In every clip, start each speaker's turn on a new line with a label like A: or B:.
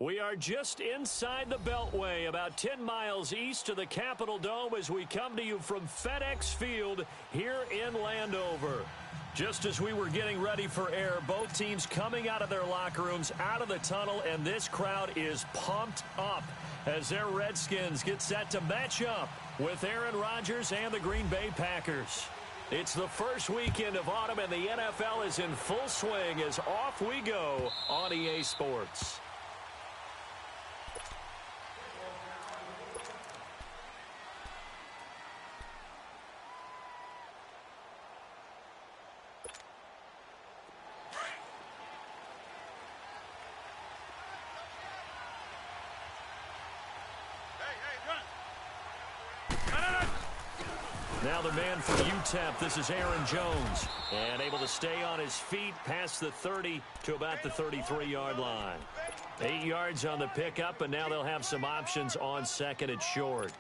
A: We are just inside the Beltway, about 10 miles east of the Capitol Dome as we come to you from FedEx Field here in Landover. Just as we were getting ready for air, both teams coming out of their locker rooms, out of the tunnel, and this crowd is pumped up as their Redskins get set to match up with Aaron Rodgers and the Green Bay Packers. It's the first weekend of autumn, and the NFL is in full swing as off we go on EA Sports. Now the man for UTEP, this is Aaron Jones, and able to stay on his feet past the 30 to about the 33-yard line. 8 yards on the pickup, and now they'll have some options on second and short.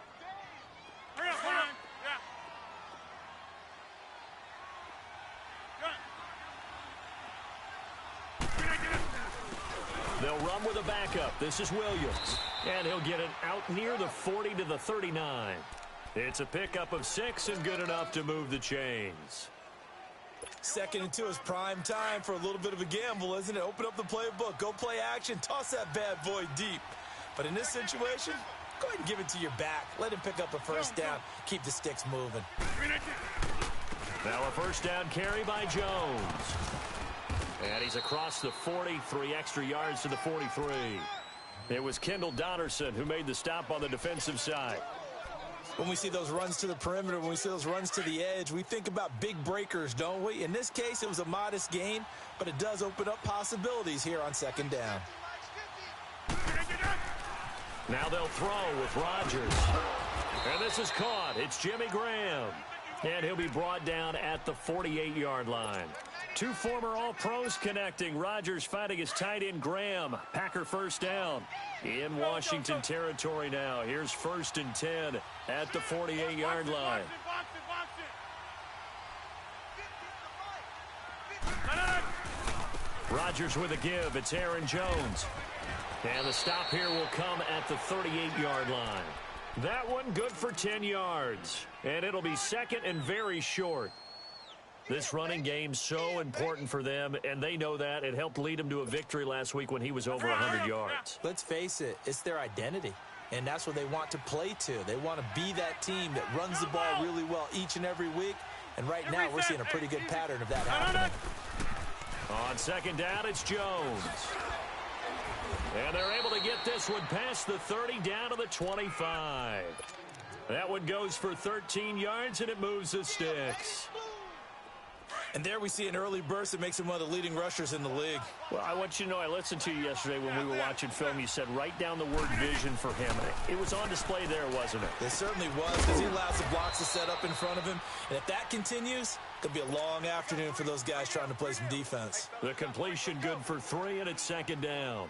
A: They'll run with a backup. This is Williams, and he'll get it out near the 40 to the 39. It's a pickup of 6 and good enough to move the chains.
B: 2nd and 2 is prime time for a little bit of a gamble, isn't it? Open up the playbook, go play action, toss that bad boy deep. But in this situation, go ahead and give it to your back. Let him pick up a first down. Keep the sticks moving.
A: Now a first down carry by Jones. And he's across the 40, 3 extra yards to the 43. It was Kendall Donnerson who made the stop on the defensive side.
B: When we see those runs to the perimeter, when we see those runs to the edge, we think about big breakers, don't we? In this case, it was a modest gain, but it does open up possibilities here on 2nd down.
A: Now they'll throw with Rodgers. And this is caught. It's Jimmy Graham. And he'll be brought down at the 48-yard line. 2 former All-Pros connecting. Rodgers fighting his tight end Graham. Packer first down in Washington territory now. Here's 1st and 10 at the 48-yard line. Rodgers with a give. It's Aaron Jones. And the stop here will come at the 38-yard line. That one good for 10 yards. And it'll be 2nd and very short. This running game's so important for them, and they know that. It helped lead them to a victory last week when he was over 100 yards.
B: Let's face it, it's their identity, and that's what they want to play to. They want to be that team that runs the ball really well each and every week, and right now we're seeing a pretty good pattern of that happening.
A: On 2nd down, it's Jones. And they're able to get this one past the 30 down to the 25. That one goes for 13 yards, and it moves the sticks.
B: And there we see an early burst that makes him one of the leading rushers in the league.
A: Well, I want you to know, I listened to you yesterday when we were watching film. You said write down the word vision for him. It was on display there, wasn't it?
B: It certainly was, because he allows the blocks to set up in front of him. And if that continues, it'll be a long afternoon for those guys trying to play some defense.
A: The completion good for 3, and it's 2nd down.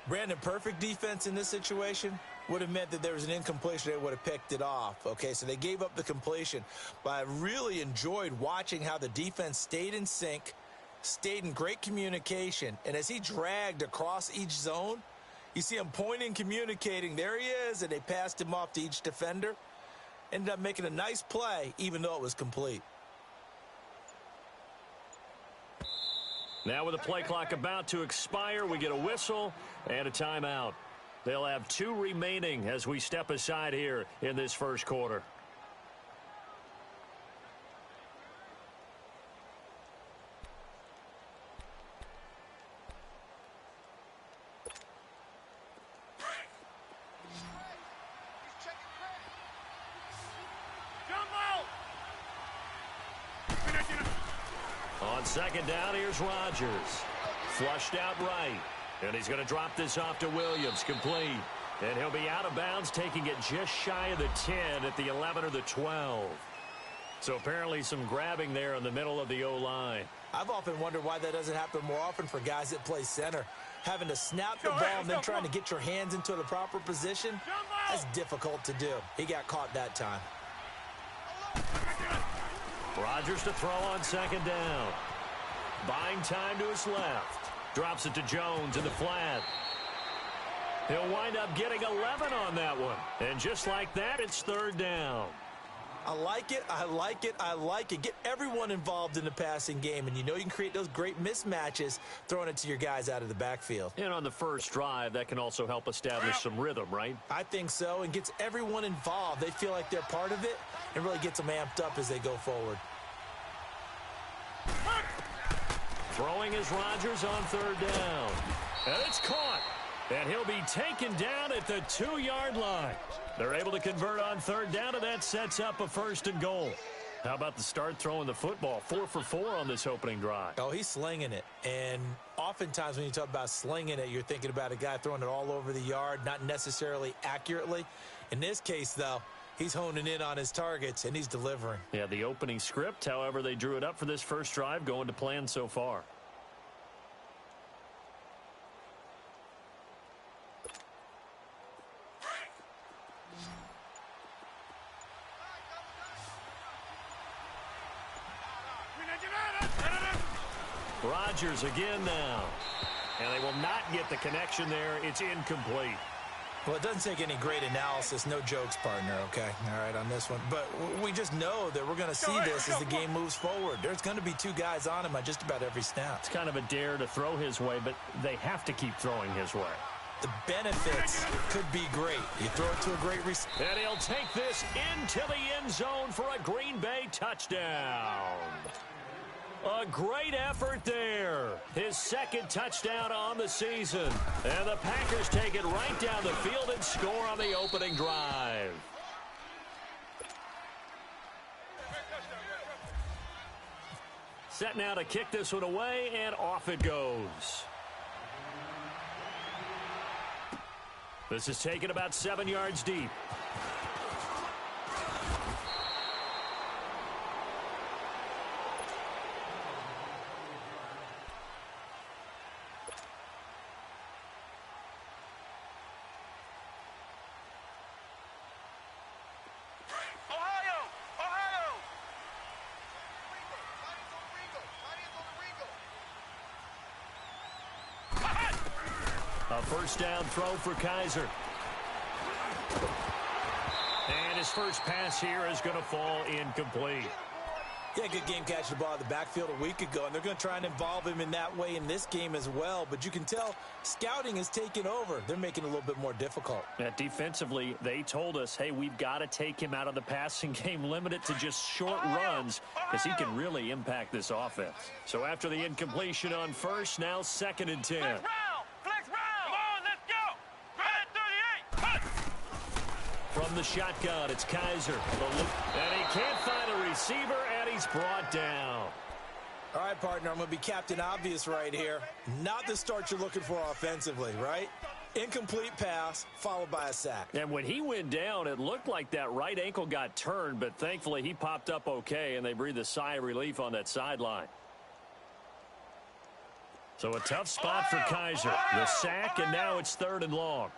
B: Brandon, perfect defense in this situation would have meant that there was an incompletion. They would have picked it off. Okay, so they gave up the completion. But I really enjoyed watching how the defense stayed in sync, stayed in great communication. And as he dragged across each zone, you see him pointing, communicating. There he is, and they passed him off to each defender. Ended up making a nice play, even though it was complete.
A: Now with the play clock about to expire, we get a whistle and a timeout. They'll have 2 remaining as we step aside here in this first quarter. On 2nd down, here's Rodgers. Flushed out right. And he's going to drop this off to Williams, complete. And he'll be out of bounds, taking it just shy of the 10 at the 11 or the 12. So apparently some grabbing there in the middle of the O-line.
B: I've often wondered why that doesn't happen more often for guys that play center. Having to snap the ball and then trying to get your hands into the proper position, that's difficult to do. He got caught that time.
A: Rodgers to throw on 2nd down. Buying time to his left. Drops it to Jones in the flat. He'll wind up getting 11 on that one. And just like that, it's third down.
B: I like it, I like it, I like it. Get everyone involved in the passing game, and you know you can create those great mismatches throwing it to your guys out of the backfield.
A: And on the first drive, that can also help establish some rhythm, right?
B: I think so, and gets everyone involved. They feel like they're part of it, and really gets them amped up as they go forward.
A: Throwing is Rodgers on third down. And it's caught. And he'll be taken down at the 2-yard line. They're able to convert on third down, and that sets up a first and goal. How about the start throwing the football? 4 for 4 on this opening drive.
B: Oh, he's slinging it. And oftentimes when you talk about slinging it, you're thinking about a guy throwing it all over the yard, not necessarily accurately. In this case, though, he's honing in on his targets, and he's delivering.
A: Yeah, the opening script, however, they drew it up for this first drive, going to plan so far. Rodgers again now. And they will not get the connection there. It's incomplete.
B: Well, it doesn't take any great analysis. No jokes, partner, okay? All right, on this one. But we just know that we're going to see this as the game moves forward. There's going to be 2 guys on him on just about every snap.
A: It's kind of a dare to throw his way, but they have to keep throwing his way.
B: The benefits could be great. You throw it to a great receiver.
A: And he'll take this into the end zone for a Green Bay touchdown. A great effort there. His second touchdown on the season. And the Packers take it right down the field and score on the opening drive. Set now to kick this one away, and off it goes. This is taken about 7 yards deep. A first down throw for Kaiser. And his first pass here is going to fall incomplete.
B: Yeah, good game catching the ball in the backfield a week ago, and they're going to try and involve him in that way in this game as well. But you can tell scouting is taking over. They're making it a little bit more difficult.
A: Yeah, defensively, they told us, hey, we've got to take him out of the passing game, limit it to just short runs, because he can really impact this offense. So after the incompletion on first, now 2nd and 10. From the shotgun, it's Kaiser. And he can't find a receiver, and he's brought down.
B: All right, partner, I'm going to be Captain Obvious right here. Not the start you're looking for offensively, right? Incomplete pass, followed by a sack.
A: And when he went down, it looked like that right ankle got turned, but thankfully he popped up okay, and they breathed a sigh of relief on that sideline. So a tough spot for Kaiser. The sack, and now it's 3rd and long.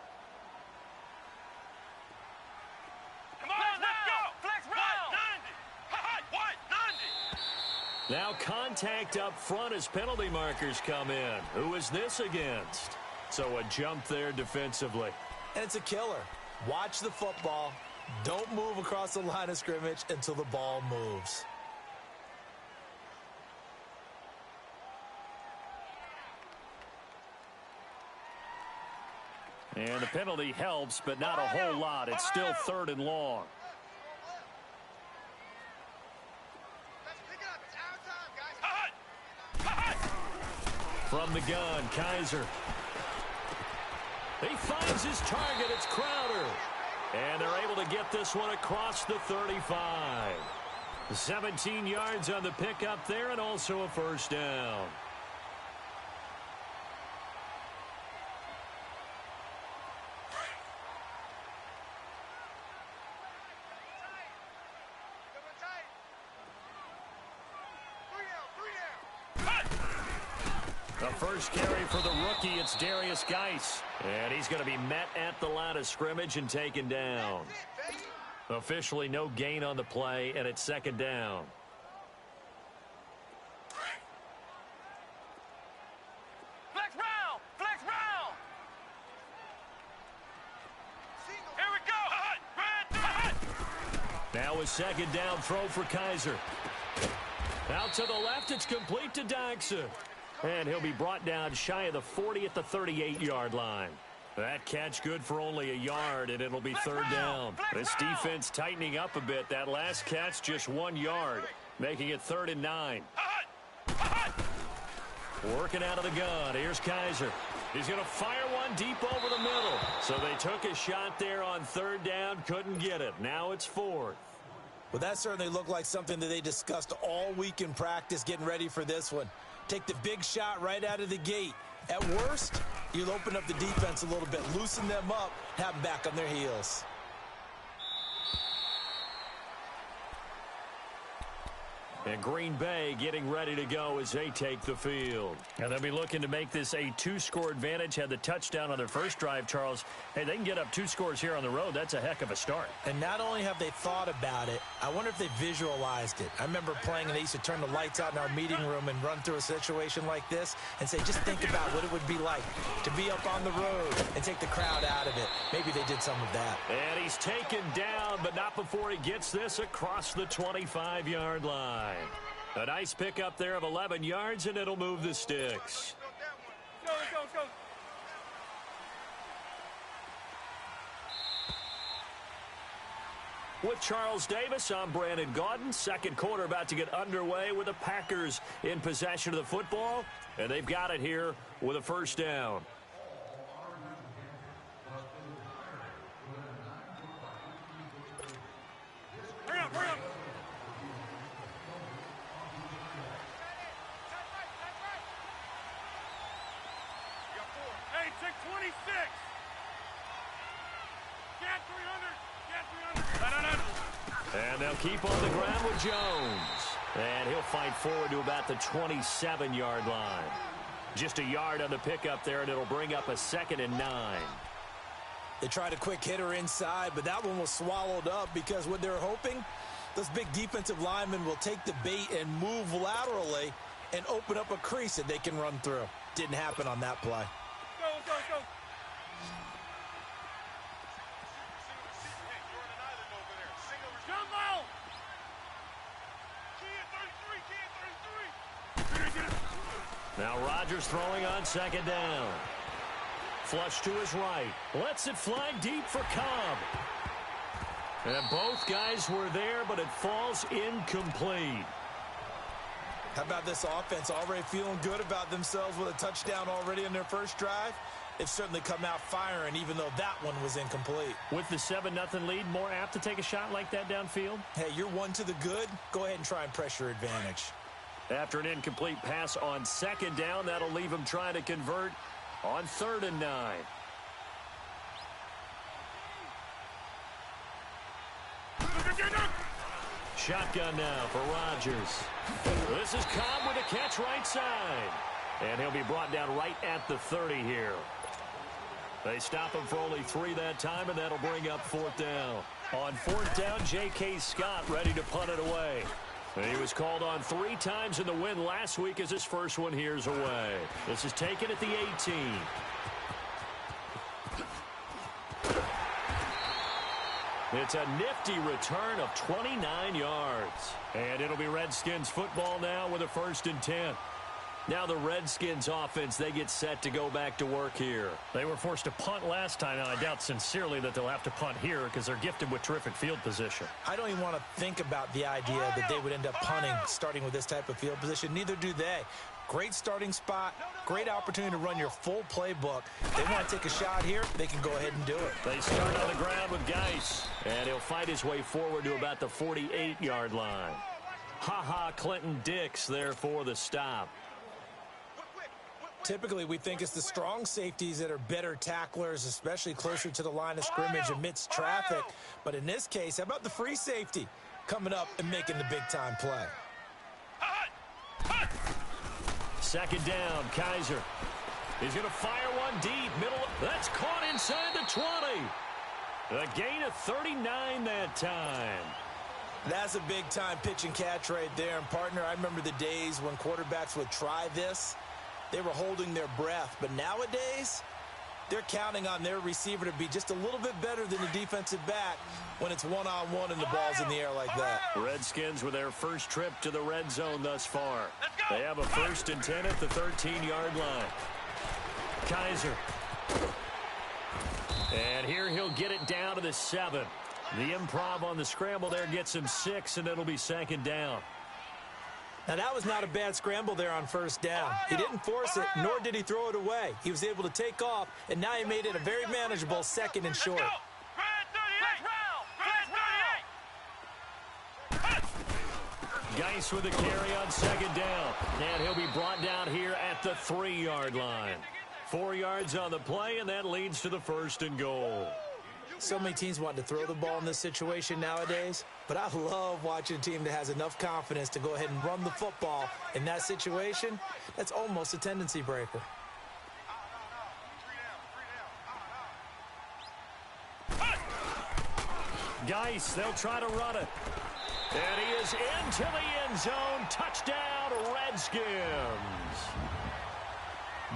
A: Now contact up front as penalty markers come in. Who is this against? So a jump there defensively.
B: And it's a killer. Watch the football. Don't move across the line of scrimmage until the ball moves.
A: And the penalty helps, but not a whole lot. It's still 3rd and long. From the gun, Kaiser. He finds his target. It's Crowder. And they're able to get this one across the 35. 17 yards on the pickup there, and also a first down. The first carry for the rookie, it's Darius Geis. And he's going to be met at the line of scrimmage and taken down. Officially no gain on the play, and it's 2nd down. Now a second down throw for Kaiser. Out to the left, it's complete to Dyson. And he'll be brought down shy of the 40 at the 38-yard line. That catch good for only a yard, and it'll be third down. This defense tightening up a bit. That last catch just 1 yard, making it 3rd and 9. Working out of the gun. Here's Kaiser. He's going to fire one deep over the middle. So they took a shot there on 3rd down, couldn't get it. Now it's 4th.
B: Well, that certainly looked like something that they discussed all week in practice, getting ready for this one. Take the big shot right out of the gate. At worst, you'll open up the defense a little bit, loosen them up, have them back on their heels.
A: And Green Bay getting ready to go as they take the field. And they'll be looking to make this a 2-score advantage. Had the touchdown on their first drive, Charles. Hey, they can get up 2 scores here on the road. That's a heck of a start.
B: And not only have they thought about it, I wonder if they visualized it. I remember playing, and they used to turn the lights out in our meeting room and run through a situation like this and say, just think about what it would be like to be up on the road and take the crowd out of it. Maybe they did some of that.
A: And he's taken down, but not before he gets this across the 25-yard line. A nice pickup there of 11 yards, and it'll move the sticks.
C: Go, go, go.
A: With Charles Davis, I'm Brandon Gaudin. Second quarter about to get underway with the Packers in possession of the football, and they've got it here with a first down.
C: Hurry up, hurry up. Hey, take 26. Get 300.
A: And they'll keep on the ground with Jones. And he'll fight forward to about the 27-yard line. Just a yard on the pickup there, and it'll bring up a 2nd and 9.
B: They tried a quick hitter inside, but that one was swallowed up because what they're hoping, those big defensive linemen will take the bait and move laterally and open up a crease that they can run through. Didn't happen on that play.
C: Go, go, go.
A: Now Rodgers throwing on 2nd down. Flush to his right. Lets it fly deep for Cobb. And both guys were there, but it falls incomplete.
B: How about this offense already feeling good about themselves with a touchdown already in their first drive? They've certainly come out firing, even though that one was incomplete.
A: With the 7-0 lead, more apt to take a shot like that downfield?
B: Hey, you're one to the good. Go ahead and try and press your advantage.
A: After an incomplete pass on 2nd down, that'll leave him trying to convert on 3rd and 9. Shotgun now for Rodgers. This is Cobb with a catch right side. And he'll be brought down right at the 30 here. They stop him for only 3 that time, and that'll bring up 4th down. On 4th down, J.K. Scott ready to punt it away. And he was called on 3 times in the win last week as his first one here's away. This is taken at the 18. It's a nifty return of 29 yards. And it'll be Redskins football now with a 1st and 10. Now the Redskins offense, they get set to go back to work here. They were forced to punt last time. Now, I doubt sincerely that they'll have to punt here because they're gifted with terrific field position.
B: I don't even want to think about the idea that they would end up punting starting with this type of field position. Neither do they. Great starting spot, great opportunity to run your full playbook. They want to take a shot here, they can go ahead and do it.
A: They start on the ground with Geis, and he'll fight his way forward to about the 48-yard line. Clinton Dix there for the stop.
B: Typically, we think it's the strong safeties that are better tacklers, especially closer to the line of scrimmage amidst traffic. But in this case, how about the free safety coming up and making the big-time play?
A: 2nd down, Kaiser. He's going to fire one deep, middle. That's caught inside the 20. A gain of 39 that time.
B: That's a big-time pitch and catch right there. And, partner, I remember the days when quarterbacks would try this. They were holding their breath. But nowadays, they're counting on their receiver to be just a little bit better than the defensive back when it's one-on-one and the ball's in the air like that.
A: Redskins with their first trip to the red zone thus far. They have a 1st and 10 at the 13-yard line. Kaiser. And here he'll get it down to the 7. The improv on the scramble there gets him 6, and it'll be 2nd down.
B: Now, that was not a bad scramble there on 1st down. He didn't force it, nor did he throw it away. He was able to take off, and now he made it a very manageable 2nd and short.
A: Geis with the carry on 2nd down. And he'll be brought down here at the 3-yard line. 4 yards on the play, and that leads to the 1st and goal.
B: So many teams want to throw the ball in this situation nowadays, but I love watching a team that has enough confidence to go ahead and run the football. In that situation, that's almost a tendency breaker.
A: Geis, they'll try to run it. And he is into the end zone. Touchdown, Redskins.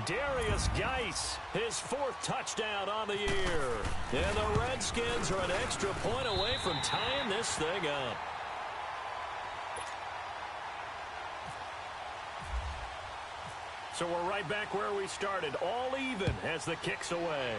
A: Darius Geis, his 4th touchdown on the year. And the Redskins are an extra point away from tying this thing up. So we're right back where we started, all even as the kick's away.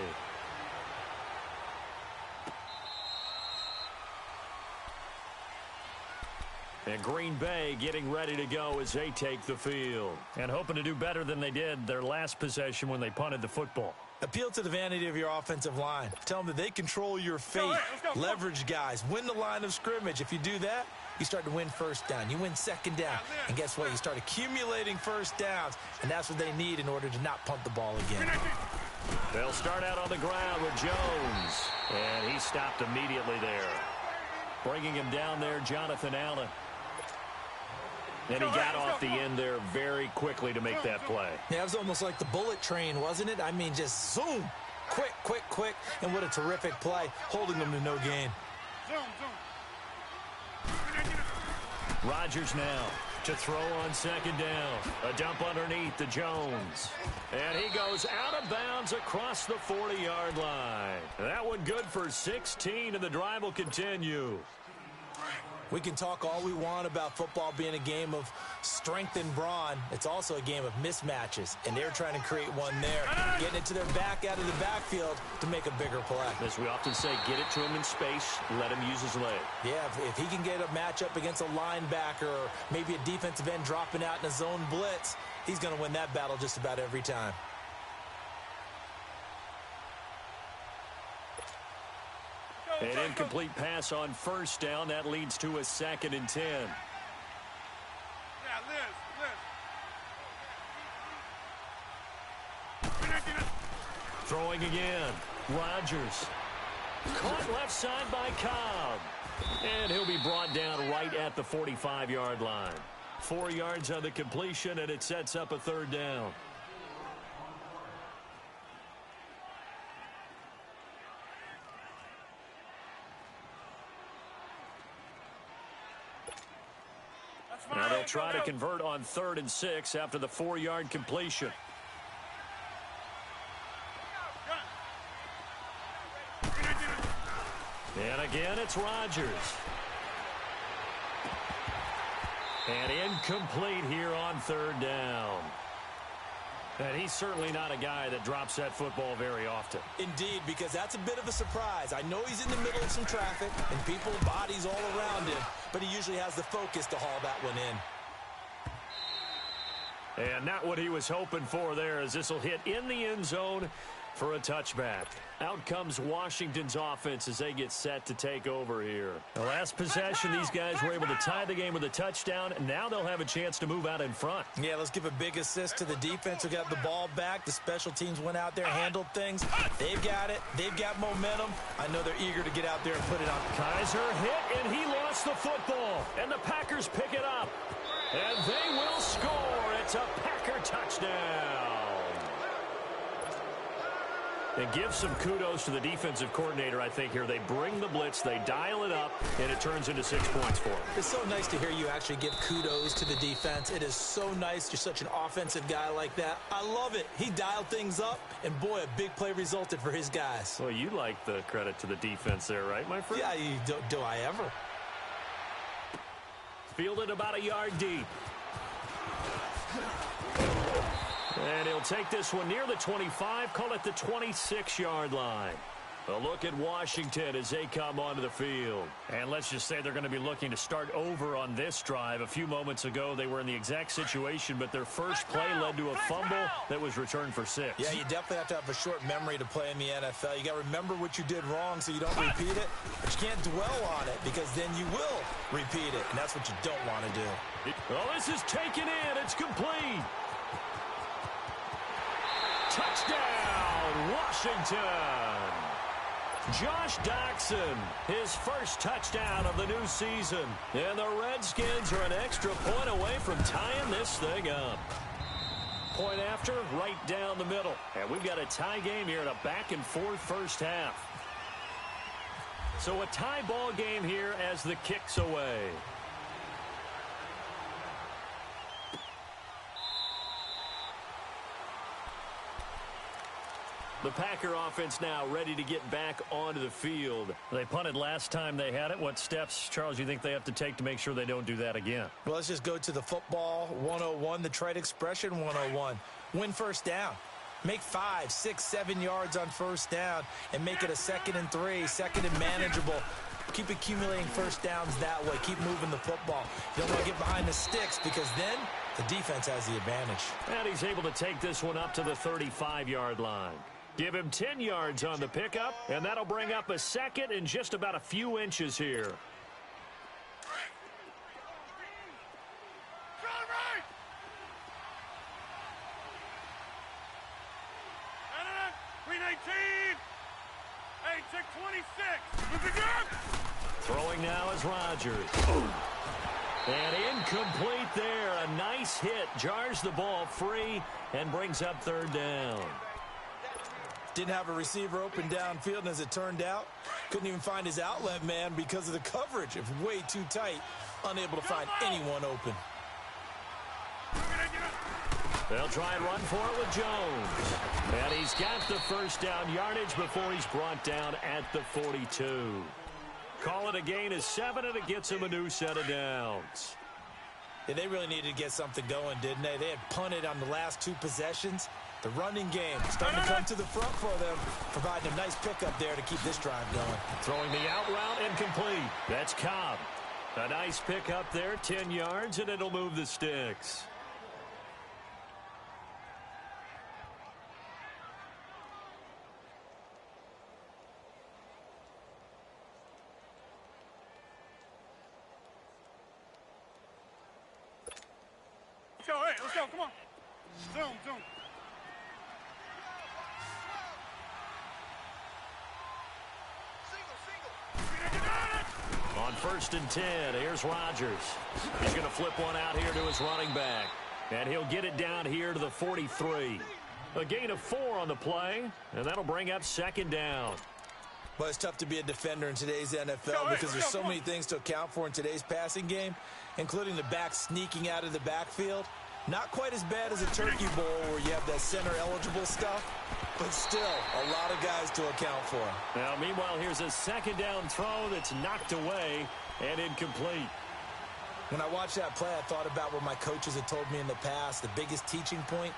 A: And Green Bay getting ready to go as they take the field. And hoping to do better than they did their last possession when they punted the football.
B: Appeal to the vanity of your offensive line. Tell them that they control your fate. Leverage guys. Win the line of scrimmage. If you do that, you start to win 1st down. You win 2nd down. And guess what? You start accumulating 1st downs. And that's what they need in order to not punt the ball again.
A: They'll start out on the ground with Jones. And he stopped immediately there. Bringing him down there, Jonathan Allen. And he got off the end there very quickly to make that play.
B: Yeah, it was almost like the bullet train, wasn't it? I mean, just zoom. Quick, quick, quick. And what a terrific play, holding them to no gain.
A: Rodgers now to throw on 2nd down. A dump underneath to Jones. And he goes out of bounds across the 40-yard line. That one good for 16, and the drive will continue.
B: We can talk all we want about football being a game of strength and brawn. It's also a game of mismatches, and they're trying to create one there, getting it to their back out of the backfield to make a bigger play.
A: As we often say, get it to him in space, let him use his leg.
B: Yeah, if he can get a matchup against a linebacker or maybe a defensive end dropping out in a zone blitz, he's going to win that battle just about every time.
A: An incomplete pass on 1st down. That leads to a 2nd and 10.
C: Yeah, Liz.
A: Throwing again. Rodgers. Caught left side by Cobb. And he'll be brought down right at the 45-yard line. 4 yards on the completion, and it sets up a 3rd down. Now they'll try to convert on 3rd and 6 after the 4-yard completion. And again, it's Rodgers. And incomplete here on 3rd down. And he's certainly not a guy that drops that football very often.
B: Indeed, because that's a bit of a surprise. I know he's in the middle of some traffic and people, bodies all around him, but he usually has the focus to haul that one in.
A: And not what he was hoping for there, as this will hit in the end zone for a touchback. Out comes Washington's offense as they get set to take over here. The last possession, these guys were able to tie the game with a touchdown, and now they'll have a chance to move out in front.
B: Yeah, let's give a big assist to the defense who got the ball back. The special teams went out there, handled things. They've got it. They've got momentum. I know they're eager to get out there and put it on.
A: Kaiser hit, and he lost the football. And the Packers pick it up. And they will score. It's a Packer touchdown. And give some kudos to the defensive coordinator, I think, here. They bring the blitz, they dial it up, and it turns into 6 points for them.
B: It's so nice to hear you actually give kudos to the defense. It is so nice. You're such an offensive guy like that. I love it. He dialed things up, and boy, a big play resulted for his guys.
A: Well, you like the credit to the defense there, right, my friend?
B: Yeah, do I ever?
A: Fielded about a yard deep. And he'll take this one near the 25, call it the 26-yard line. A look at Washington as they come onto the field. And let's just say they're going to be looking to start over on this drive. A few moments ago, they were in the exact situation, but their first play led to a fumble that was returned for 6.
B: Yeah, you definitely have to have a short memory to play in the NFL. You got to remember what you did wrong so you don't repeat it, but you can't dwell on it because then you will repeat it, and that's what you don't want to do.
A: Well, this is taken in. It's complete. Touchdown, Washington. Josh Doxson, his first touchdown of the new season. And the Redskins are an extra point away from tying this thing up. Point after, right down the middle. And we've got a tie game here in a back-and-forth first half. So a tie ball game here as the kick's away. The Packer offense now ready to get back onto the field. They punted last time they had it. What steps, Charles, you think they have to take to make sure they don't do that again?
B: Well, let's just go to the football 101, the trite expression 101. Win first down. Make 5, 6, 7 yards on first down and make it a 2nd and 3, 2nd and manageable. Keep accumulating first downs that way. Keep moving the football. You don't want to get behind the sticks because then the defense has the advantage.
A: And he's able to take this one up to the 35-yard line. Give him 10 yards on the pickup, and that'll bring up a 2nd and just about a few inches here.
C: Green 18. 26.
A: Throwing now is Rodgers. And incomplete there. A nice hit. Jars the ball free and brings up 3rd down.
B: Didn't have a receiver open downfield, and as it turned out, couldn't even find his outlet man because of the coverage. It was way too tight, unable to find anyone open.
A: They'll try and run for it with Jones. And he's got the first down yardage before he's brought down at the 42. Call it a gain of 7, and it gets him a new set of downs.
B: Yeah, they really needed to get something going, didn't they? They had punted on the last 2 possessions. The running game starting to come to the front for them, providing a nice pickup there to keep this drive going.
A: Throwing the out route incomplete. That's Cobb. A nice pickup there, 10 yards, and it'll move the sticks.
C: Let's go, come on. Zoom.
A: On 1st and 10, here's Rodgers. He's going to flip one out here to his running back. And he'll get it down here to the 43. A gain of 4 on the play, and that'll bring up 2nd down.
B: Well, it's tough to be a defender in today's NFL because there's so many things to account for in today's passing game, including the back sneaking out of the backfield. Not quite as bad as a turkey bowl where you have that center-eligible stuff, but still a lot of guys to account for.
A: Now, meanwhile, here's a 2nd down throw that's knocked away and incomplete.
B: When I watched that play, I thought about what my coaches had told me in the past. The biggest teaching point,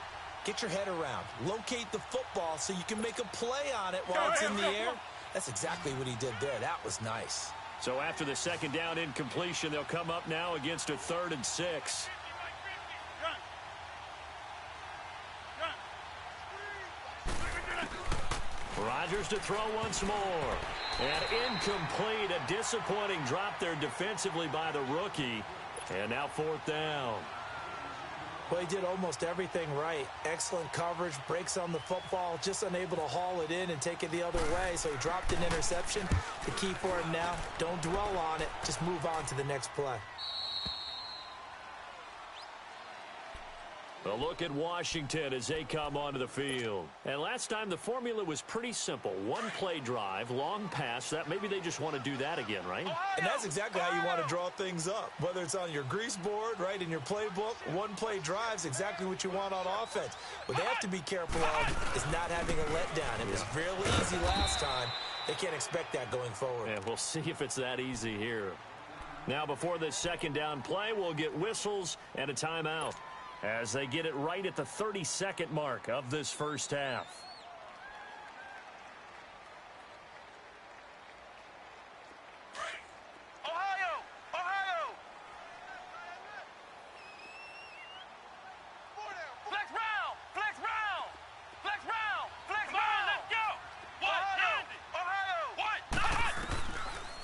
B: get your head around. Locate the football so you can make a play on it while it's in the air. That's exactly what he did there. That was nice.
A: So after the 2nd down incompletion, they'll come up now against a 3rd and 6. Rodgers to throw once more. And incomplete. A disappointing drop there defensively by the rookie. And now 4th down.
B: Well, he did almost everything right. Excellent coverage, breaks on the football, just unable to haul it in and take it the other way. So he dropped an interception. The key for him now, don't dwell on it. Just move on to the next play.
A: A look at Washington as they come onto the field. And last time the formula was pretty simple. One play drive, long pass. That maybe they just want to do that again, right?
B: And that's exactly how you want to draw things up. Whether it's on your grease board, right, in your playbook, one play drive is exactly what you want on offense. What they have to be careful of is not having a letdown. It was really easy last time. They can't expect that going forward.
A: And we'll see if it's that easy here. Now before this second down play, we'll get whistles and a timeout as they get it right at the 30-second mark of this first half.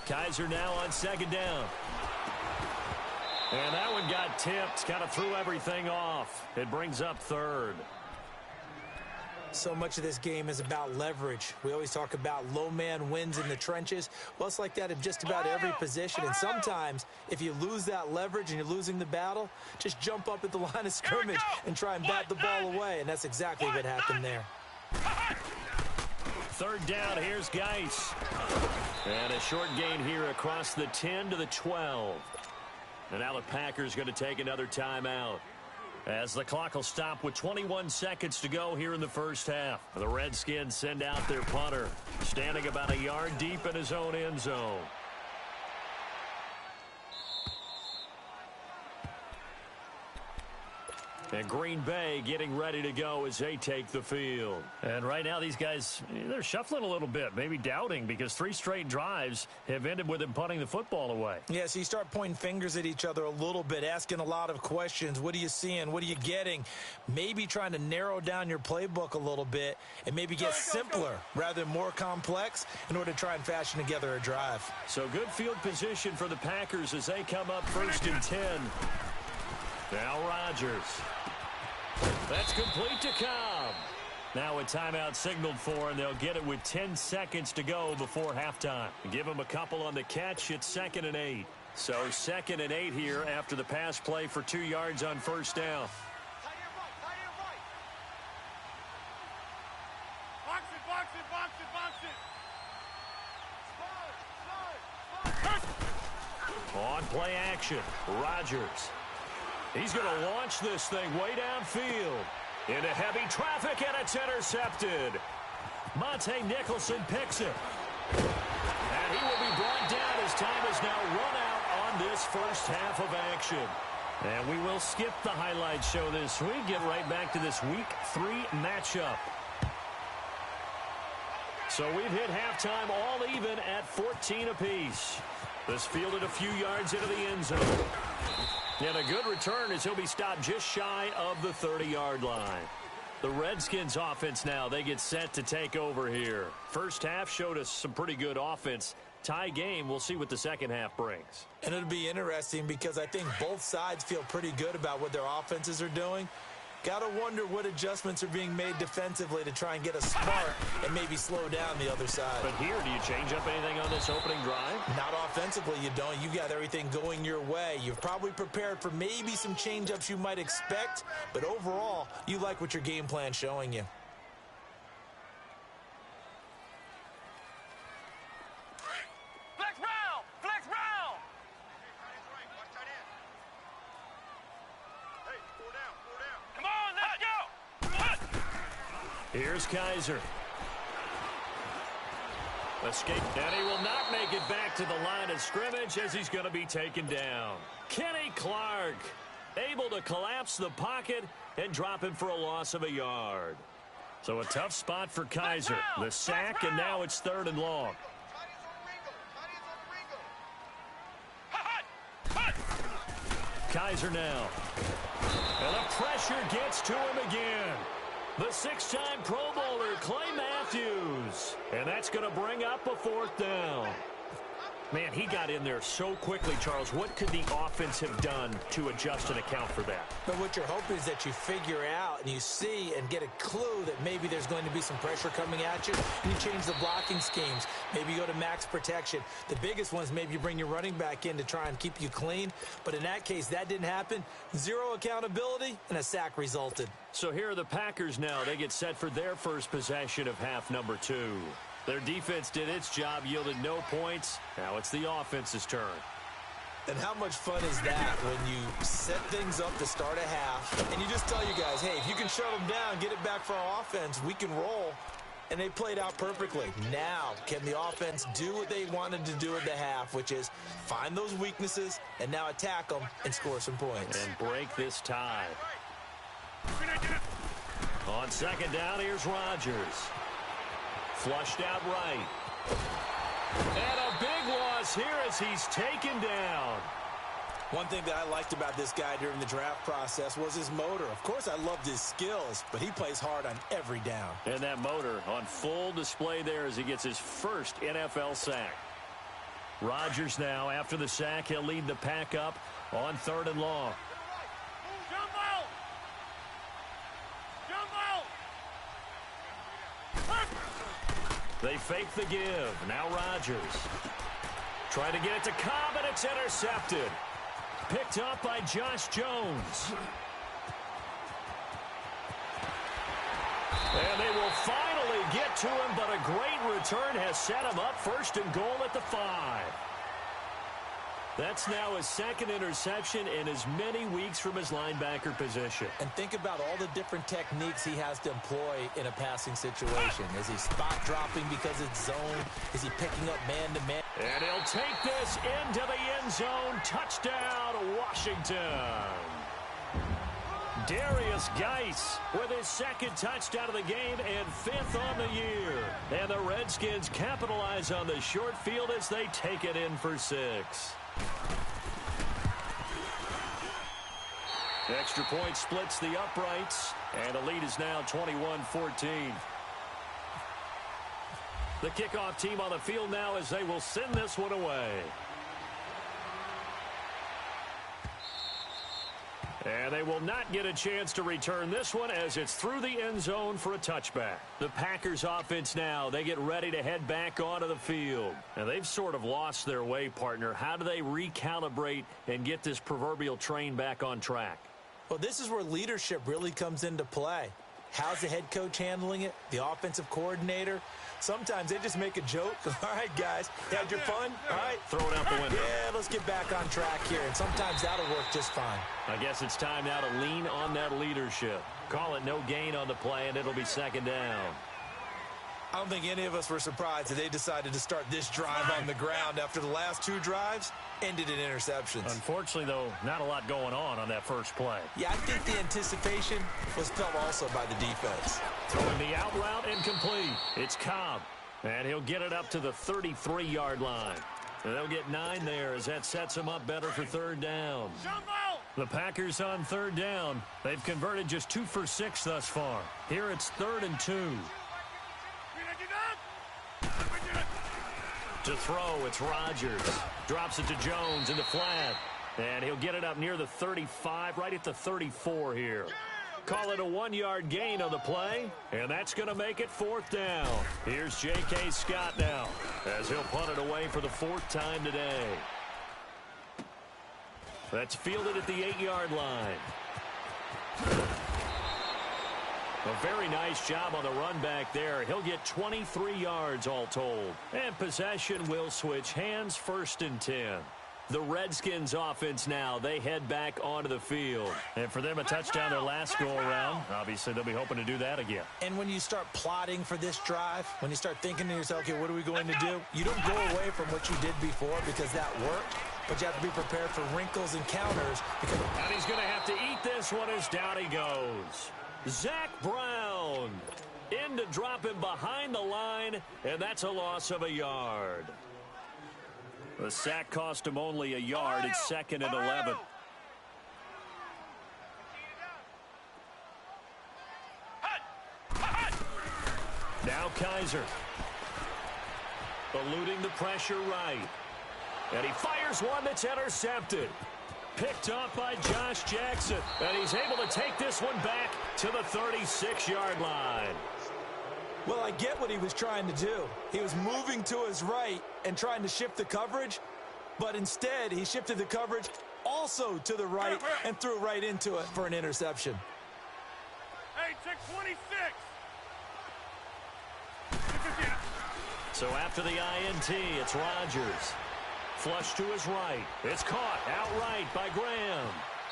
A: Kaiser now on second down. And that one got tipped, kind of threw everything off. It brings up third.
B: So much of this game is about leverage. We always talk about low man wins in the trenches. Well, it's like that in just about every position. And sometimes, if you lose that leverage and you're losing the battle, just jump up at the line of scrimmage and try and bat the ball away. And that's exactly what happened there.
A: Third down, here's Geis. And a short gain here across the 10 to the 12. And now the Packers going to take another timeout as the clock will stop with 21 seconds to go here in the first half. The Redskins send out their punter, standing about a yard deep in his own end zone. And Green Bay getting ready to go as they take the field. And right now these guys, they're shuffling a little bit, maybe doubting, because 3 straight drives have ended with them punting the football away.
B: Yeah, so you start pointing fingers at each other a little bit, asking a lot of questions. What are you seeing? What are you getting? Maybe trying to narrow down your playbook a little bit and maybe get simpler rather than more complex in order to try and fashion together a drive.
A: So good field position for the Packers as they come up 1st and 10. Now Rodgers. That's complete to Cobb. Now a timeout signaled for, and they'll get it with 10 seconds to go before halftime. Give them a couple on the catch. It's 2nd and 8. So 2nd and 8 here after the pass play for 2 yards on first down.
C: Box it.
A: On play action, Rodgers. He's going to launch this thing way downfield into heavy traffic, and it's intercepted. Monte Nicholson picks it. And he will be brought down as time is now run out on this first half of action. And we will skip the highlight show this week, get right back to this Week 3 matchup. So we've hit halftime all even at 14 apiece. This fielded a few yards into the end zone. And a good return as he'll be stopped just shy of the 30-yard line. The Redskins offense now, they get set to take over here. First half showed us some pretty good offense. Tie game, we'll see what the second half brings.
B: And it'll be interesting because I think both sides feel pretty good about what their offenses are doing. Got to wonder what adjustments are being made defensively to try and get a spark and maybe slow down the other side.
A: But here, do you change up anything on this opening drive?
B: Not offensively, you don't. You got everything going your way. You've probably prepared for maybe some change-ups you might expect, but overall, you like what your game plan's showing you.
A: Here's Kaiser. Escape, and he will not make it back to the line of scrimmage as he's going to be taken down. Kenny Clark able to collapse the pocket and drop him for a loss of a yard. So a tough spot for Kaiser. The sack, and now it's 3rd and long. Kaiser now. And the pressure gets to him again. The 6-time Pro Bowler, Clay Matthews. And that's going to bring up a 4th down. Man, he got in there so quickly, Charles. What could the offense have done to adjust and account for that?
B: But what you're hoping is that you figure out and you see and get a clue that maybe there's going to be some pressure coming at you, and you change the blocking schemes. Maybe you go to max protection. The biggest one is maybe you bring your running back in to try and keep you clean. But in that case, that didn't happen. Zero accountability, and a sack resulted.
A: So here are the Packers now. They get set for their first possession of half number 2. Their defense did its job, yielded no points. Now it's the offense's turn.
B: And how much fun is that when you set things up to start a half, and you just tell you guys, hey, if you can shut them down, get it back for our offense, we can roll. And they played out perfectly. Now, can the offense do what they wanted to do at the half, which is find those weaknesses and now attack them and score some points.
A: And break this tie. On second down, here's Rodgers. Flushed out right. And a big loss here as he's taken down.
B: One thing that I liked about this guy during the draft process was his motor. Of course, I loved his skills, but he plays hard on every down.
A: And that motor on full display there as he gets his first NFL sack. Rodgers now, after the sack, he'll lead the pack up on 3rd and long. They fake the give. Now Rodgers. Trying to get it to Cobb, and it's intercepted. Picked up by Josh Jones. And they will finally get to him, but a great return has set him up 1st and goal at the 5. That's now his 2nd interception in as many weeks from his linebacker position.
B: And think about all the different techniques he has to employ in a passing situation. Is he spot dropping because it's zone? Is he picking up man-to-man?
A: And he'll take this into the end zone. Touchdown, Washington. Darius Geis with his 2nd touchdown of the game and 5th on the year. And the Redskins capitalize on the short field as they take it in for 6. Extra point splits the uprights, and the lead is now 21-14. The kickoff team on the field now as they will send this one away. And they will not get a chance to return this one as it's through the end zone for a touchback. The Packers offense now, they get ready to head back onto the field. And they've sort of lost their way, partner. How do they recalibrate and get this proverbial train back on track?
B: Well, this is where leadership really comes into play. How's the head coach handling it? The offensive coordinator? Sometimes they just make a joke. All right, guys, you had your fun? All right.
A: Throw it out the window.
B: Yeah, let's get back on track here. And sometimes that'll work just fine.
A: I guess it's time now to lean on that leadership. Call it no gain on the play, and it'll be 2nd down.
B: I don't think any of us were surprised that they decided to start this drive on the ground after the last 2 drives ended in interceptions.
A: Unfortunately, though, not a lot going on that first play.
B: Yeah, I think the anticipation was felt also by the defense.
A: Throwing the out route incomplete. It's Cobb, and he'll get it up to the 33-yard line. And they'll get 9 there as that sets them up better for 3rd down. The Packers on 3rd down. They've converted just 2 for 6 thus far. Here it's 3rd and 2. To throw, it's Rodgers. Drops it to Jones in the flat. And he'll get it up near the 35, right at the 34 here. Call it a 1-yard gain on the play, and that's going to make it 4th down. Here's J.K. Scott now, as he'll punt it away for the 4th time today. That's fielded at the 8-yard line. A very nice job on the run back there. He'll get 23 yards all told. And possession will switch hands, 1st and 10. The Redskins offense now, they head back onto the field. And for them, a touchdown their last go-around. Obviously, they'll be hoping to do that again.
B: And when you start plotting for this drive, when you start thinking to yourself, okay, what are we going to do? You don't go away from what you did before because that worked. But you have to be prepared for wrinkles and counters.
A: And he's going to have to eat this one as down he goes. Zach Brown in to drop him behind the line, and that's a loss of a yard. The sack cost him only a yard. It's 2nd and 11. Now Kaiser. Eluding the pressure right. And he fires one that's intercepted. Picked off by Josh Jackson. And he's able to take this one back to the 36-yard line.
B: Well, I get what he was trying to do. He was moving to his right and trying to shift the coverage, but instead he shifted the coverage also to the right and threw right into it for an interception.
C: Hey, check 26.
A: So after the INT, it's Rodgers. Flush to his right. It's caught outright by Graham.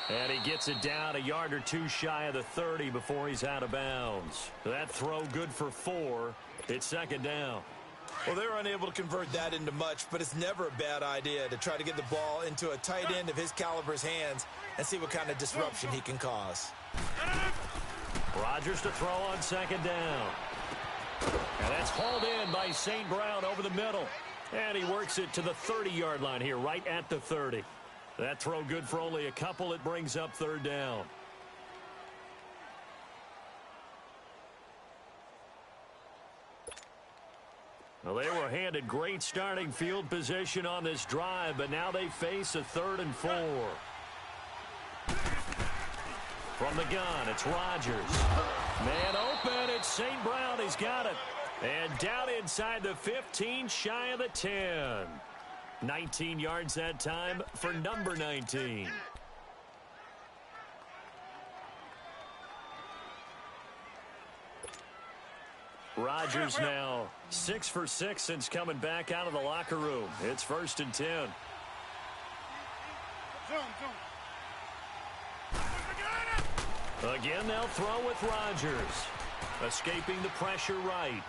A: And he gets it down a yard or two shy of the 30 before he's out of bounds. That throw good for 4. It's second down.
B: Well, they were unable to convert that into much, but it's never a bad idea to try to get the ball into a tight end of his caliber's hands and see what kind of disruption he can cause.
A: Rodgers to throw on second down. And that's hauled in by St. Brown over the middle. And he works it to the 30-yard line here, right at the 30. That throw good for only a couple. It brings up third down. Well, they were handed great starting field position on this drive, but now they face a 3rd and 4. From the gun, it's Rodgers. Man open, it's St. Brown. He's got it. And down inside the 15, shy of the 10. 19 yards that time for number 19. Rodgers now 6 for 6 since coming back out of the locker room. It's 1st and 10. Again, they'll throw with Rodgers. Escaping the pressure right.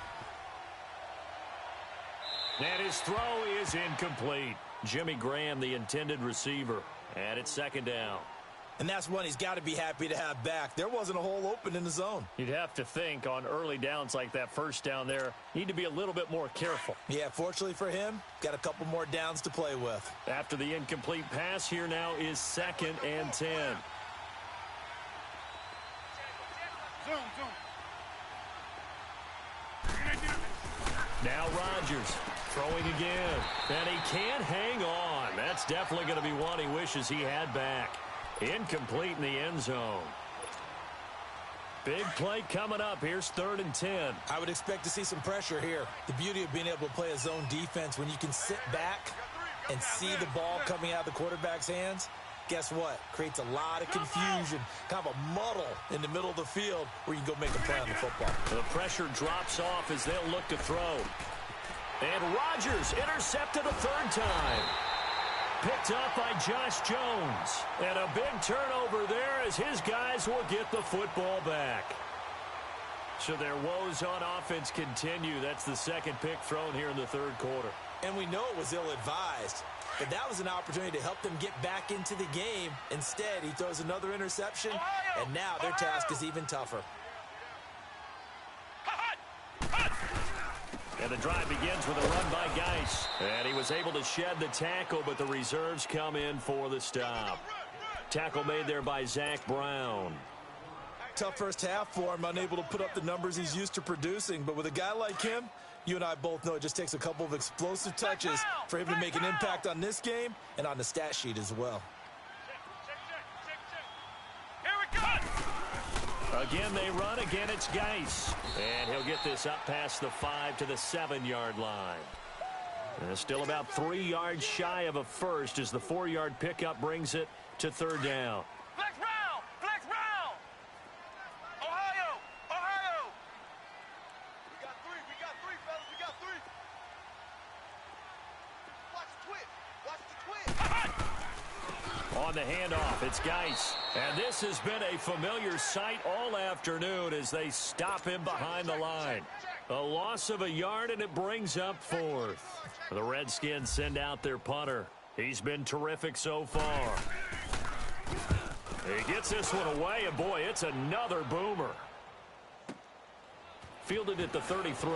A: And his throw is incomplete. Jimmy Graham, the intended receiver. And it's second down.
B: And that's one he's got to be happy to have back. There wasn't a hole open in the zone.
A: You'd have to think on early downs like that first down there, need to be a little bit more careful.
B: Yeah, fortunately for him, got a couple more downs to play with.
A: After the incomplete pass, here now is 2nd and 10. Now Rodgers throwing again. And he can't hang on. That's definitely going to be one he wishes he had back. Incomplete in the end zone. Big play coming up. Here's 3rd and 10.
B: I would expect to see some pressure here. The beauty of being able to play a zone defense when you can sit back and see the ball coming out of the quarterback's hands. Guess what? Creates a lot of confusion, kind of a muddle in the middle of the field where you can go make a play on the football.
A: The pressure drops off as they'll look to throw. And Rodgers intercepted a 3rd time. Picked up by Josh Jones. And a big turnover there as his guys will get the football back. So their woes on offense continue. That's the 2nd pick thrown here in the 3rd quarter.
B: And we know it was ill-advised. But that was an opportunity to help them get back into the game. Instead, he throws another interception, and now their task is even tougher.
A: And the drive begins with a run by Geis. And he was able to shed the tackle, but the reserves come in for the stop. Tackle made there by Zach Brown.
B: Tough first half for him, unable to put up the numbers he's used to producing. But with a guy like him, you and I both know it just takes a couple of explosive touches for him to make an impact on this game and on the stat sheet as well.
C: Here we go.
A: Again, they run. Again, it's Geis. And he'll get this up past the 5 to the 7-yard line. And still about 3 yards shy of a first as the 4-yard pickup brings it to 3rd down.
C: Flex round! Flex round! Ohio! Ohio! We got three, fellas. We got 3. Watch the twist.
A: On the handoff, it's Geis. And this has been a familiar sight all afternoon as they stop him behind the line. A loss of a yard, and it brings up 4th. The Redskins send out their punter. He's been terrific so far. He gets this one away, and boy, it's another boomer. Fielded at the 33.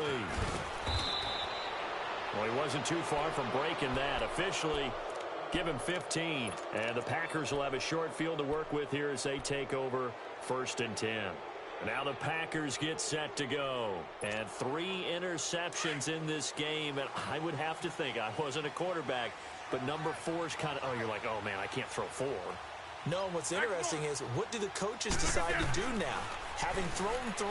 A: Well, he wasn't too far from breaking that. Officially, give him 15. And the Packers will have a short field to work with here as they take over 1st and 10. Now the Packers get set to go. And 3 interceptions in this game. And I would have to think, I wasn't a quarterback, but number 4 is kind of, oh, you're like, oh, man, I can't throw 4.
B: No, what's interesting is, what do the coaches decide to do now? Having thrown 3,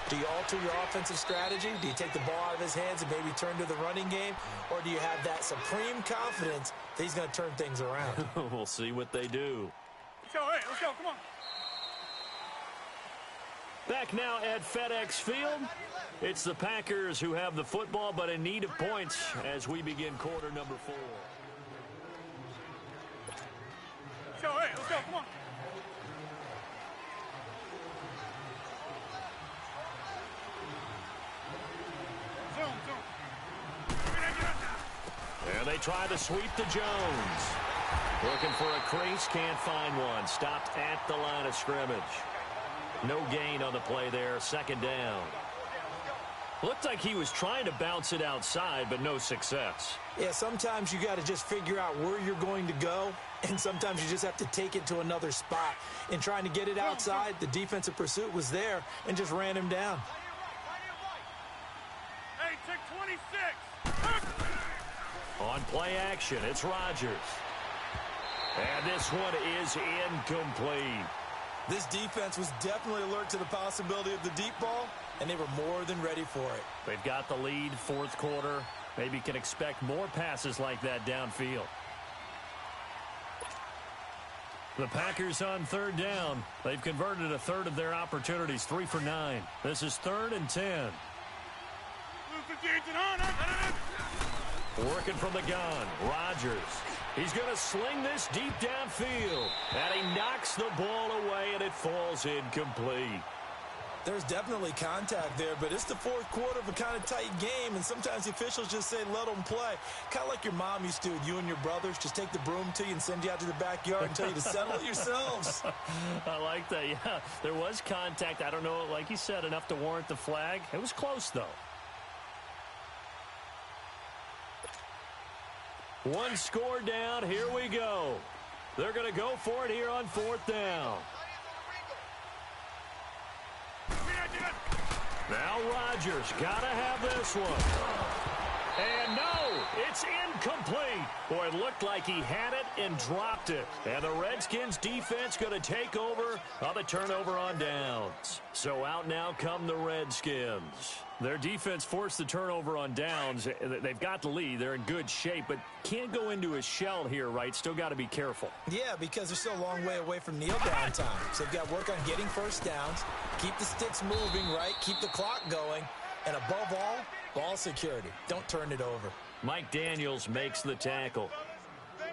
B: do you alter your offensive strategy? Do you take the ball out of his hands and maybe turn to the running game? Or do you have that supreme confidence that he's going to turn things around?
A: We'll see what they do.
C: Let's go, come on.
A: Back now at FedEx Field. It's the Packers who have the football, but in need of points as we begin quarter number 4.
C: Let's go, come on.
A: And they try to sweep to Jones. Looking for a crease, can't find one. Stopped at the line of scrimmage. No gain on the play there, second down. Looked like he was trying to bounce it outside, but no success.
B: Yeah, sometimes you got to just figure out where you're going to go, and sometimes you just have to take it to another spot. In trying to get it outside, the defensive pursuit was there and just ran him down.
C: Hey, check 26.
A: On play action, it's Rodgers. And this one is incomplete.
B: This defense was definitely alert to the possibility of the deep ball, and they were more than ready for it.
A: They've got the lead, fourth quarter. Maybe can expect more passes like that downfield. The Packers on third down. They've converted a third of their opportunities, 3 for 9. This is 3rd and 10. Working from the gun, Rodgers. He's going to sling this deep downfield. And he knocks the ball away, and it falls incomplete.
B: There's definitely contact there, but it's the fourth quarter of a kind of tight game, and sometimes the officials just say, let them play. Kind of like your mom used to with you and your brothers. Just take the broom to you and send you out to the backyard and tell you to settle it yourselves.
A: I like that, yeah. There was contact. I don't know, like you said, enough to warrant the flag. It was close, though. One score down. Here we go. They're going to go for it here on 4th down. Now Rodgers got to have this one. And no, it's incomplete. Boy, it looked like he had it and dropped it. And the Redskins defense going to take over on the turnover on downs. So out now come the Redskins. Their defense forced the turnover on downs. They've got the lead. They're in good shape, but can't go into a shell here, right? Still got to be careful.
B: Yeah, because they're still a long way away from kneel-down time. So they've got to work on getting first downs, keep the sticks moving, right? Keep the clock going. And above all, ball security. Don't turn it over.
A: Mike Daniels makes the tackle.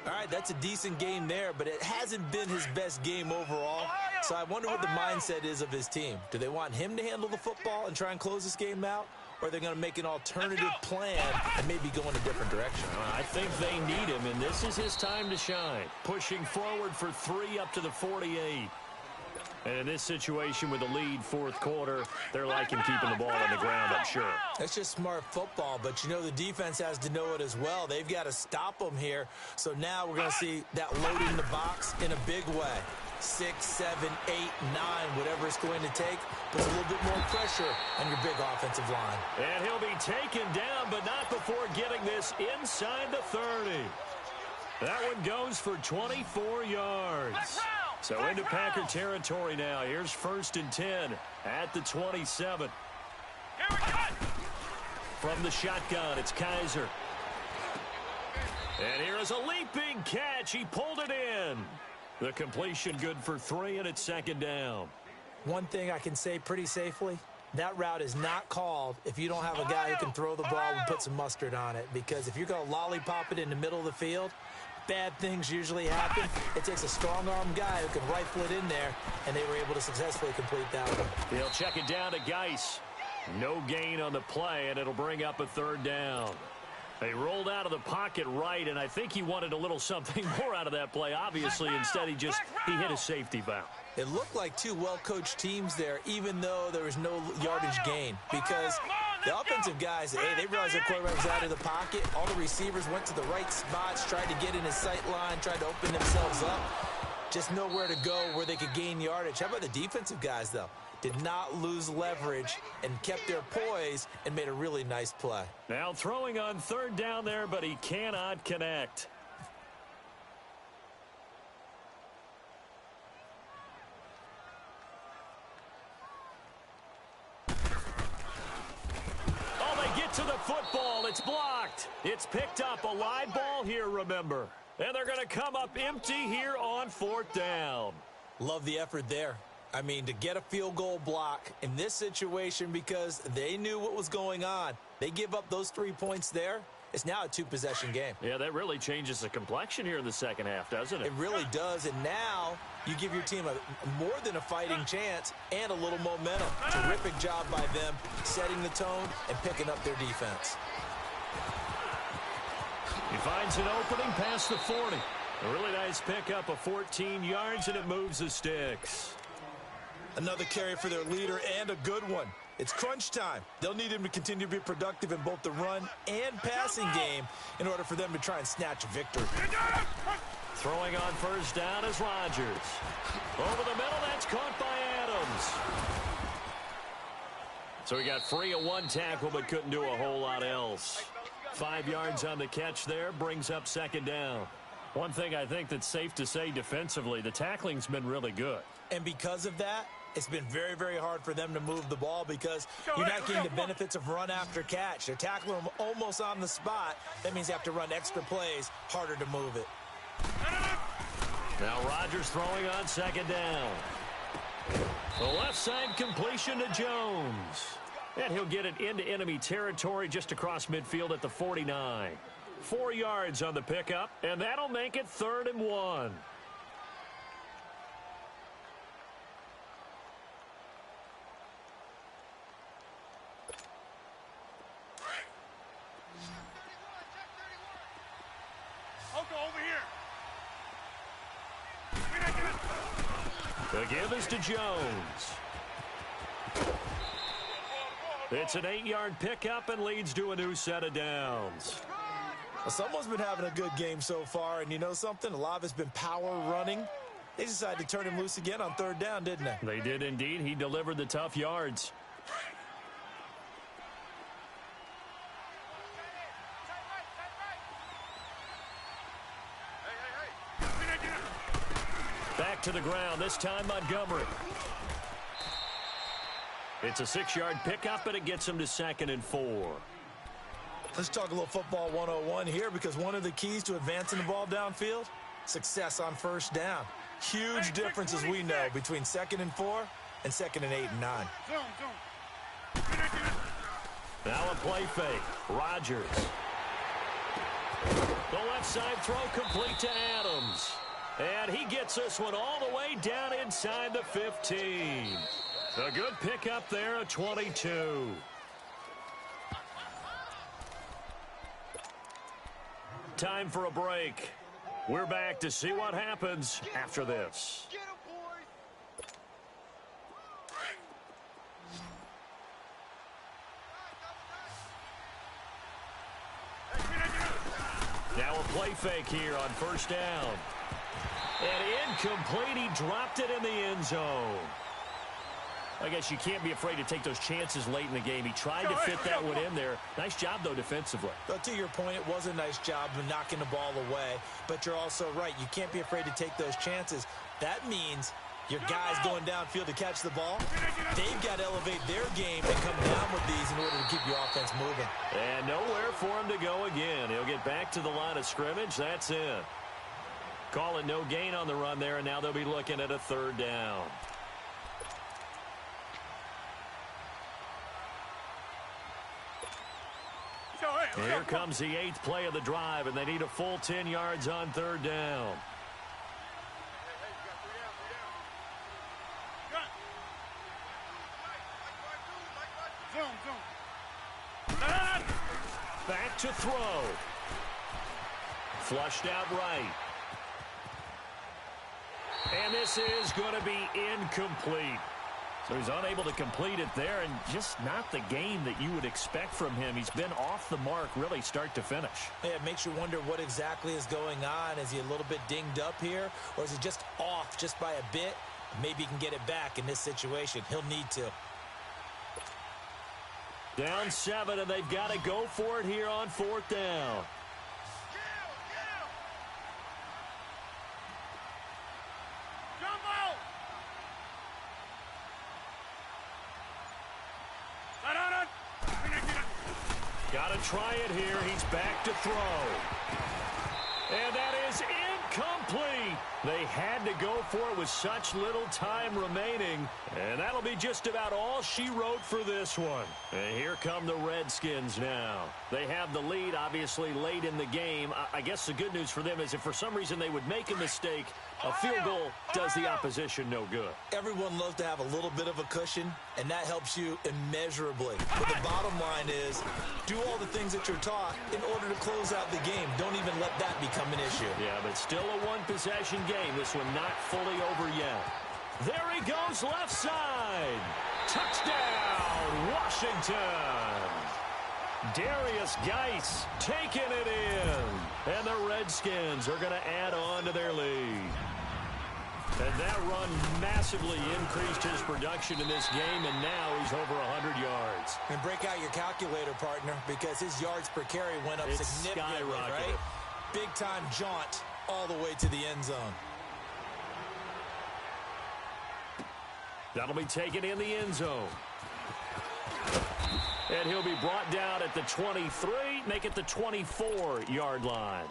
B: All right, that's a decent game there, but it hasn't been his best game overall. So I wonder what the mindset is of his team. Do they want him to handle the football and try and close this game out? Or are they going to make an alternative plan and maybe go in a different direction?
A: I think they need him, and this is his time to shine. Pushing forward for 3 up to the 48. And in this situation with the lead, fourth quarter, they're liking keeping the ball on the ground, I'm sure.
B: That's just smart football, but you know the defense has to know it as well. They've got to stop them here. So now we're going to see that loading the box in a big way. 6, 7, 8, 9, whatever it's going to take, puts a little bit more pressure on your big offensive line.
A: And he'll be taken down, but not before getting this inside the 30. That one goes for 24 yards. So into Packer territory now. Here's 1st and 10 at the 27. From the shotgun, it's Kaiser. And here is a leaping catch. He pulled it in. The completion good for 3, and it's 2nd down.
B: One thing I can say pretty safely, that route is not called if you don't have a guy who can throw the ball and put some mustard on it. Because if you're going to lollipop it in the middle of the field, bad things usually happen. It takes a strong-arm guy who can rifle it in there, and they were able to successfully complete that one.
A: They'll check it down to Geis. No gain on the play, and it'll bring up a 3rd down. They rolled out of the pocket right, and I think he wanted a little something more out of that play. Obviously, instead he hit a safety valve.
B: It looked like 2 well-coached teams there, even though there was no yardage gain, because the offensive guys, hey, they realized their quarterback was out of the pocket. All the receivers went to the right spots, tried to get in his sight line, tried to open themselves up. Just know where to go, where they could gain yardage. How about the defensive guys, though? did not lose leverage and kept their poise and made a really nice play.
A: Now throwing on third down there, but he cannot connect. To the football, it's blocked. It's picked up, a live ball here, remember. And they're going to come up empty here on fourth down.
B: Love the effort there. I mean, to get a field goal block in this situation because they knew what was going on. They give up those 3 points there. It's now a two-possession game.
A: Yeah, that really changes the complexion here in the second half, doesn't it?
B: It really does, and now you give your team more than a fighting chance and a little momentum. Terrific job by them setting the tone and picking up their defense.
A: He finds an opening past the 40. A really nice pickup of 14 yards, and it moves the sticks.
B: Another carry for their leader and a good one. It's crunch time. They'll need him to continue to be productive in both the run and passing game in order for them to try and snatch a victory.
A: Throwing on first down is Rodgers. Over the middle, that's caught by Adams. So he got free of one tackle but couldn't do a whole lot else. 5 yards on the catch there, brings up second down. One thing I think that's safe to say defensively, the tackling's been really good.
B: And because of that, it's been very, very hard for them to move the ball because you're not getting the benefits of run after catch. They're tackling them almost on the spot. That means you have to run extra plays, harder to move it.
A: Now Rodgers throwing on second down. The left side completion to Jones. And he'll get it into enemy territory just across midfield at the 49. 4 yards on the pickup, and that'll make it 3rd and 1. The give is to Jones. It's an 8-yard pickup and leads to a new set of downs.
B: Well, someone's been having a good game so far, and you know something? A lot of it's been power running. They decided to turn him loose again on 3rd down, didn't they?
A: They did indeed. He delivered the tough yards. Back to the ground, this time Montgomery. It's a 6-yard pickup, but it gets him to 2nd and 4.
B: Let's talk a little football 101 here because one of the keys to advancing the ball downfield, success on first down. Huge difference, as we know, between 2nd and 4 and 2nd and 8 and 9.
A: Now a play fake. Rodgers. The left side throw complete to Adams. And he gets this one all the way down inside the 15. A good pickup there, a 22. Time for a break. We're back to see what happens after this. Now a play fake here on first down. And incomplete, he dropped it in the end zone. I guess you can't be afraid to take those chances late in the game. He tried to fit that one in there. Nice job, though, defensively.
B: But to your point, it was a nice job of knocking the ball away. But you're also right. You can't be afraid to take those chances. That means your guys going downfield to catch the ball, they've got to elevate their game and come down with these in order to keep your offense moving.
A: And nowhere for him to go again. He'll get back to the line of scrimmage. That's it. Call it no gain on the run there, and now they'll be looking at a 3rd down. Here comes the 8th play of the drive, and they need a full 10 yards on 3rd down. Back to throw. Flushed out right. And this is going to be incomplete. So he's unable to complete it there, and just not the game that you would expect from him. He's been off the mark really start to finish.
B: Yeah, it makes you wonder what exactly is going on. Is he a little bit dinged up here, or is he just off just by a bit? Maybe he can get it back in this situation. He'll need to.
A: Down 7, and they've got to go for it here on 4th down. Got to try it here. He's back to throw. And that is incomplete. They had to go for it with such little time remaining. And that'll be just about all she wrote for this one. And here come the Redskins now. They have the lead, obviously, late in the game. I guess the good news for them is if for some reason they would make a mistake, a field goal does the opposition no good.
B: Everyone loves to have a little bit of a cushion, and that helps you immeasurably. But the bottom line is, do all the things that you're taught in order to close out the game. Don't even let that become an issue.
A: Yeah, but still a one-possession game. This one not fully over yet. There he goes left side. Touchdown, Washington. Darius Geis taking it in. And the Redskins are going to add on to their lead. And that run massively increased his production in this game, and now he's over 100 yards.
B: And break out your calculator, partner, because his yards per carry went up significantly, right? Big-time jaunt all the way to the end zone.
A: That'll be taken in the end zone. And he'll be brought down at the 23, make it the 24-yard line.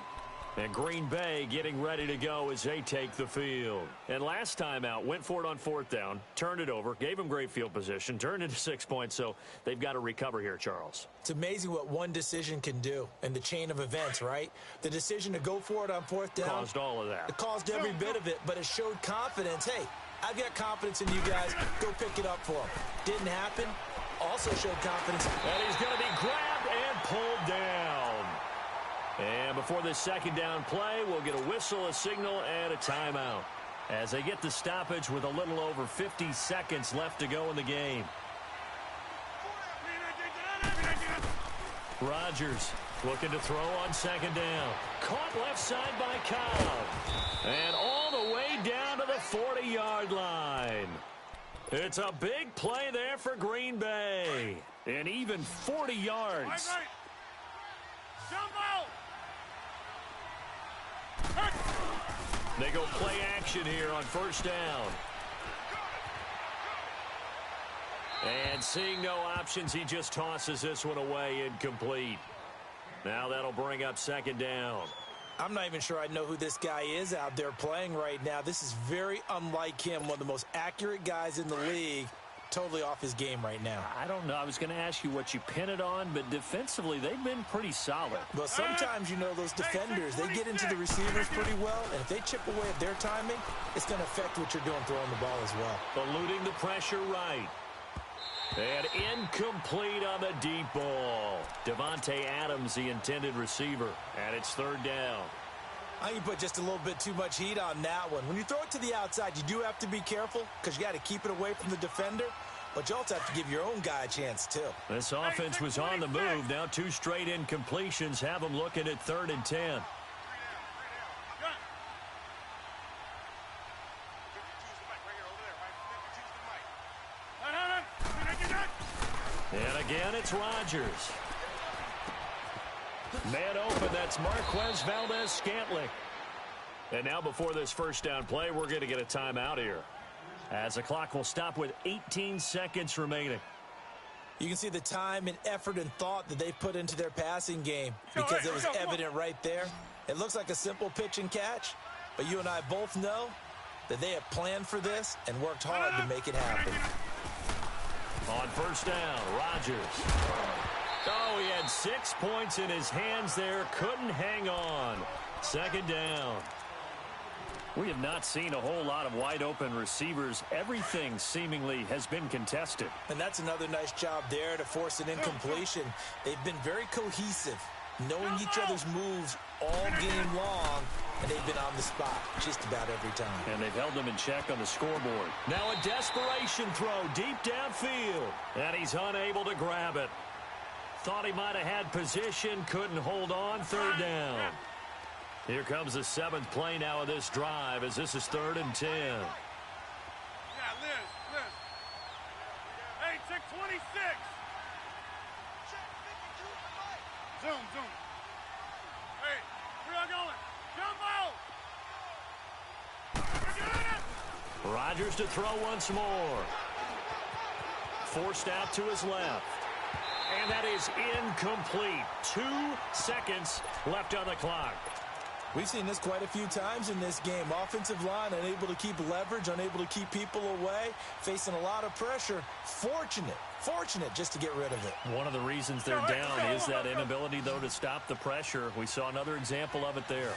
A: And Green Bay getting ready to go as they take the field. And last time out, went for it on 4th down, turned it over, gave them great field position, turned it to 6 points, so they've got to recover here, Charles.
B: It's amazing what one decision can do in the chain of events, right? The decision to go for it on 4th down.
A: Caused all of that.
B: It caused every bit of it, but it showed confidence. Hey, I've got confidence in you guys. Go pick it up for them. Didn't happen. Also showed confidence.
A: And he's going to be grabbed and pulled down. And before this second down play, we'll get a whistle, a signal, and a timeout as they get the stoppage with a little over 50 seconds left to go in the game. Rodgers looking to throw on second down. Caught left side by Cobb. And all the way down to the 40-yard line. It's a big play there for Green Bay. And even 40 yards. They go play action here on first down. And seeing no options, he just tosses this one away incomplete. Now that'll bring up second down.
B: I'm not even sure I know who this guy is out there playing right now. This is very unlike him, one of the most accurate guys in the league. Totally off his game right now.
A: I don't know. I was going to ask you what you pin it on, but defensively, they've been pretty solid.
B: Well, sometimes, you know, those defenders, they get into the receivers pretty well, and if they chip away at their timing, it's going to affect what you're doing throwing the ball as well.
A: Eluding the pressure right. And incomplete on the deep ball. Devontae Adams, the intended receiver, and it's third down.
B: I think you put just a little bit too much heat on that one. When you throw it to the outside, you do have to be careful because you got to keep it away from the defender, but you also have to give your own guy a chance too.
A: This offense was on the move. Now 2 straight incompletions have them looking at 3rd and 10. And again, it's Rodgers. Man open, that's Marquez Valdez-Scantling. And now before this first down play, we're going to get a timeout here, as the clock will stop with 18 seconds remaining.
B: You can see the time and effort and thought that they put into their passing game because it was evident right there. It looks like a simple pitch and catch, but you and I both know that they have planned for this and worked hard to make it happen.
A: On first down, Rodgers. Oh, he had 6 points in his hands there. Couldn't hang on. Second down. We have not seen a whole lot of wide-open receivers. Everything seemingly has been contested.
B: And that's another nice job there to force an incompletion. They've been very cohesive, knowing each other's moves all game long, and they've been on the spot just about every time.
A: And they've held them in check on the scoreboard. Now a desperation throw deep downfield, and he's unable to grab it. Thought he might have had position, couldn't hold on, third down. Here comes the 7th play now of this drive as this is 3rd and 10.
C: Zoom, zoom. Hey, where y'all going? Jump out!
A: Rodgers to throw once more. Forced out to his left. And that is incomplete. 2 seconds left on the clock.
B: We've seen this quite a few times in this game. Offensive line unable to keep leverage, unable to keep people away, facing a lot of pressure. Fortunate just to get rid of it.
A: One of the reasons they're down is that inability, though, to stop the pressure. We saw another example of it there.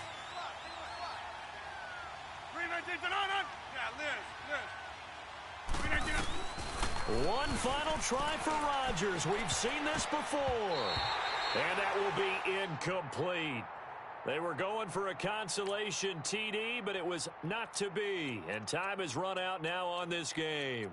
C: 319 banana. Yeah, Liz. 319.
A: One final try for Rodgers. We've seen this before. And that will be incomplete. They were going for a consolation TD, but it was not to be. And time has run out now on this game.